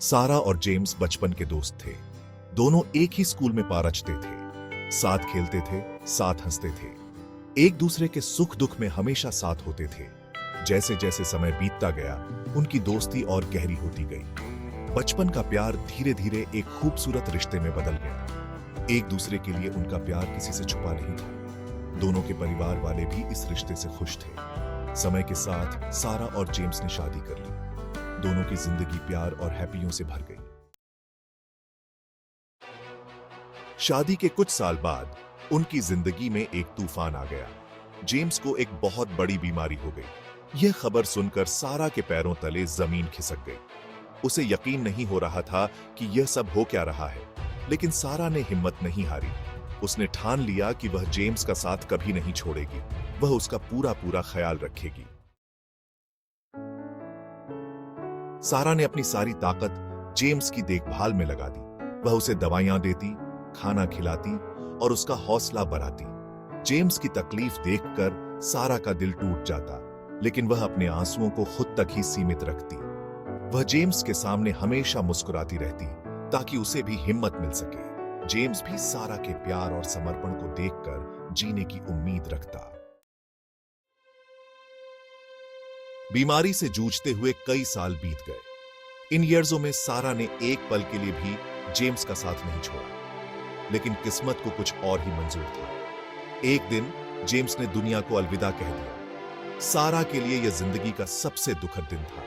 सारा और जेम्स बचपन के दोस्त थे। दोनों एक ही स्कूल में पारचते थे, साथ खेलते थे, साथ हंसते थे, एक दूसरे के सुख दुख में हमेशा साथ होते थे। जैसे जैसे समय बीतता गया, उनकी दोस्ती और गहरी होती गई। बचपन का प्यार धीरे धीरे एक खूबसूरत रिश्ते में बदल गया। एक दूसरे के लिए उनका प्यार किसी से छुपा नहीं था। दोनों के परिवार वाले भी इस रिश्ते से खुश थे। समय के साथ सारा और जेम्स ने शादी कर ली। दोनों की जिंदगी प्यार और हैप्पियों से भर गई। शादी के कुछ साल बाद उनकी जिंदगी में एक तूफान आ गया। जेम्स को एक बहुत बड़ी बीमारी हो गई। यह खबर सुनकर सारा के पैरों तले जमीन खिसक गई। उसे यकीन नहीं हो रहा था कि यह सब हो क्या रहा है, लेकिन सारा ने हिम्मत नहीं हारी। उसने ठान लिया कि वह जेम्स का साथ कभी नहीं छोड़ेगी। वह उसका पूरा पूरा ख्याल रखेगी। सारा ने अपनी सारी ताकत जेम्स की देखभाल में लगा दी। वह उसे दवाइयां देती, खाना खिलाती और उसका हौसला बढ़ाती। जेम्स की तकलीफ देखकर सारा का दिल टूट जाता, लेकिन वह अपने आंसुओं को खुद तक ही सीमित रखती। वह जेम्स के सामने हमेशा मुस्कुराती रहती ताकि उसे भी हिम्मत मिल सके। जेम्स भी सारा के प्यार और समर्पण को देखकर जीने की उम्मीद रखता। बीमारी से जूझते हुए कई साल बीत गए। इन ईयर्सों में सारा ने एक पल के लिए भी जेम्स का साथ नहीं छोड़ा, लेकिन किस्मत को कुछ और ही मंजूर था। एक दिन जेम्स ने दुनिया को अलविदा कह दिया। सारा के लिए यह जिंदगी का सबसे दुखद दिन था।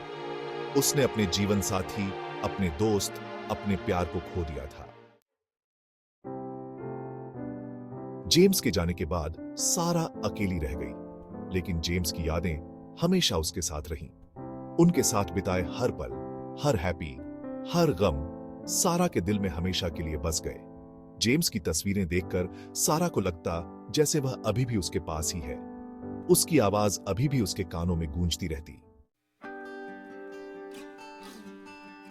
उसने अपने जीवन साथी, अपने दोस्त, अपने प्यार को खो दिया था। जेम्स के जाने के बाद सारा अकेली रह गई, लेकिन जेम्स की यादें हमेशा उसके साथ रहीं। उनके साथ बिताए हर पल, हर हैप्पी, हर गम सारा के दिल में हमेशा के लिए बस गए। जेम्स की तस्वीरें देखकर सारा को लगता जैसे वह अभी भी उसके पास ही है। उसकी आवाज अभी भी उसके कानों में गूंजती रहती।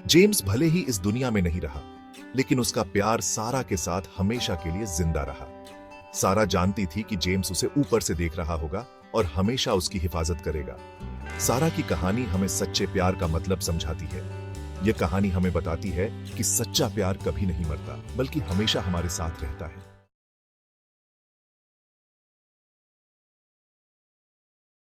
जेम्स भले ही इस दुनिया में नहीं रहा, लेकिन उसका प्यार सारा के साथ हमेशा के लिए जिंदा रहा। सारा जानती थी कि जेम्स उसे ऊपर से देख रहा होगा और हमेशा उसकी हिफाजत करेगा। सारा की कहानी हमें सच्चे प्यार का मतलब समझाती है। यह कहानी हमें बताती है कि सच्चा प्यार कभी नहीं मरता, बल्कि हमेशा हमारे साथ रहता है।